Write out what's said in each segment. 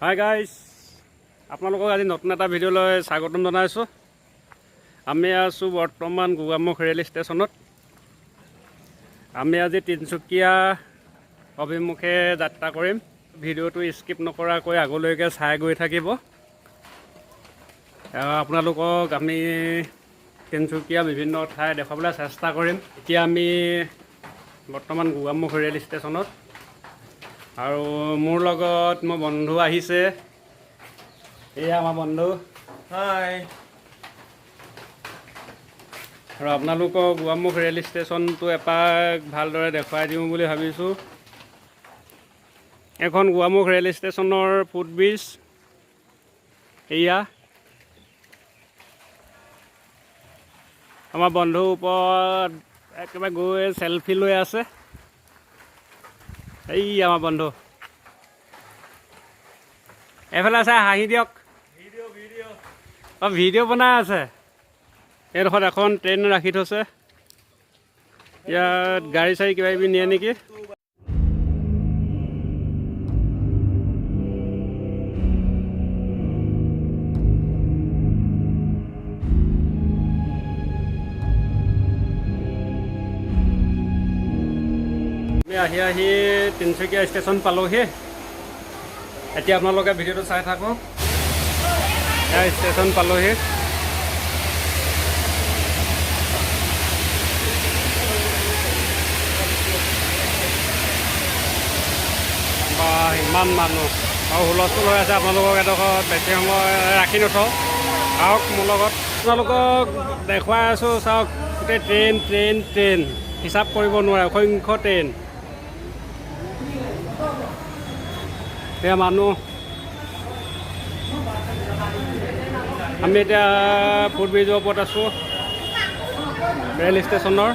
Hi guys, আপোনালোকক আজি নতুন এটা ভিডিঅ'লৈ স্বাগতম জনাইছোঁ। আমি আছোঁ বৰ্তমান গোগামুখ ৰেল ষ্টেচনত। আমি আজি তিনিচুকীয়া অভিমুখে যাত্ৰা কৰিম। ভিডিঅ'টো স্কিপ নকৰাকৈ আগলৈকে চাই গৈ থাকিব। আপোনালোকক আমি তিনিচুকীয়া বিভিন্ন ঠাই দেখুৱাবলৈ চেষ্টা কৰিম। এতিয়া আমি বৰ্তমান গোগামুখ ৰেল ষ্টেচনত, আৰু মোৰ লগত মোৰ বন্ধু আহিছে। এয়া আমাৰ বন্ধু। হাই। আৰু আপোনালোকক গোগামুখ ৰেল ষ্টেচনটো এপাক ভালদৰে দেখুৱাই দিওঁ বুলি ভাবিছোঁ। এখন গোগামুখ ৰেল ষ্টেচনৰ ফুটব্ৰিজ এয়া। আমাৰ বন্ধুৰ ওপৰত একেবাৰে গৈ চেলফি লৈ আছে। এই আমাৰ বন্ধু এইফালে আছে, হাঁহি দিয়ক। ভিডিঅ' বনাই আছে। এইডোখৰত এখন ট্ৰেইন ৰাখি থৈছে। ইয়াত গাড়ী চাড়ী কিবা কিবি নিয়ে নেকি। আমি আহি তিনিচুকীয়া ষ্টেচন পালোহি। এতিয়া আপোনালোকে ভিডিঅ'টো চাই থাকক। এয়া ষ্টেচন পালোহি। বা ইমান মানুহ আৰু হুলস্থুল হৈ আছে। আপোনালোকক এডোখৰত বেছি সময় ৰাখি নথওঁ, আহক মোৰ লগত। আপোনালোকক দেখুৱাই আছোঁ, চাওক। গোটেই ট্ৰেইন ট্ৰেইন ট্ৰেইন, হিচাপ কৰিব নোৱাৰে, অসংখ্য ট্ৰেইন। এয়া মানুহ। আমি এতিয়া ফুটব্ৰিজৰ ওপৰত আছোঁ ৰেল ষ্টেচনৰ।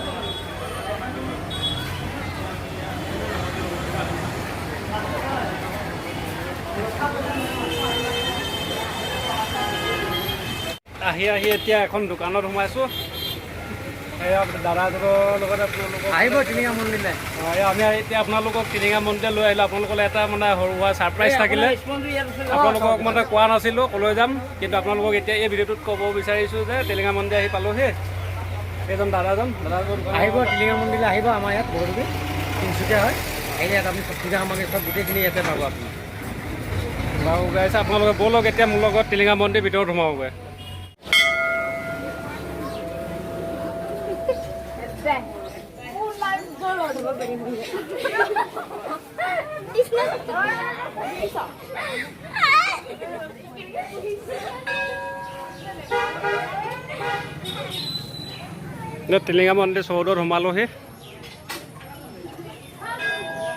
আহি এতিয়া এখন দোকানত সোমাইছোঁ। এয়া দাদাজনৰ লগত আপোনালোকক আহিব টিলিঙা মন্দিৰলৈ। আমি এতিয়া আপোনালোকক টিলিঙা মন্দিৰ লৈ আহিলোঁ। আপোনালোকলৈ এটা মানে সৰু সুৰা ছাৰপ্ৰাইজ থাকিলে। আপোনালোকক মানে কোৱা নাছিলোঁ ক'লৈ যাম, কিন্তু আপোনালোকক এতিয়া এই ভিডিঅ'টোত ক'ব বিচাৰিছোঁ যে টিলিঙা মন্দিৰ আহি পালোহি। এইজন দাদাজন আহিব টিলিঙা মন্দিৰলৈ আহিব। আমাৰ ইয়াত বহুতকে তিনিচুকীয়া হয়। আহিলে ইয়াত আপুনি পূজা সামগ্ৰী চব গোটেইখিনি ইয়াতে পাব আপুনি। বাৰু গাইছে, আপোনালোকে ব'লক এতিয়া মোৰ লগত টিলিঙা মন্দিৰ ভিতৰত সোমাওঁগৈ। টিলিঙা মন্দিৰ চৌধত সোমালোহি।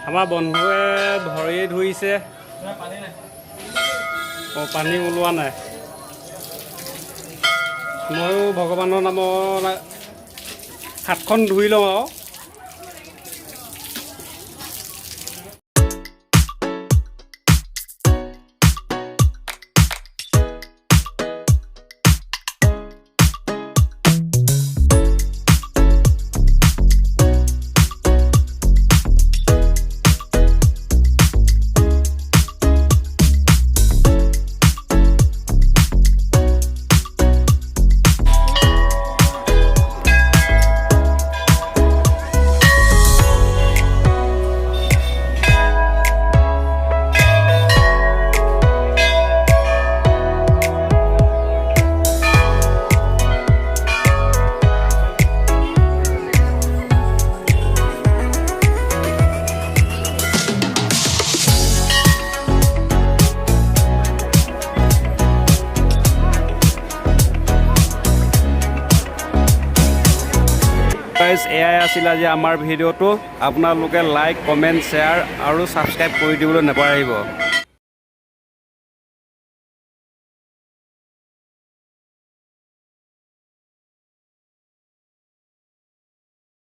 আমাৰ বন্ধুৱে ভৰি ধুইছে। পানী ওলোৱা নাই। ময়ো ভগৱানৰ নামত হাতখন ধুই লওঁ আৰু। এয়াই আছিল আজি আমাৰ ভিডিঅ'টো। আপোনালোকে লাইক, কমেণ্ট, শ্বেয়াৰ আৰু ছাবস্ক্ৰাইব কৰি দিবলৈ নাপাহৰিব।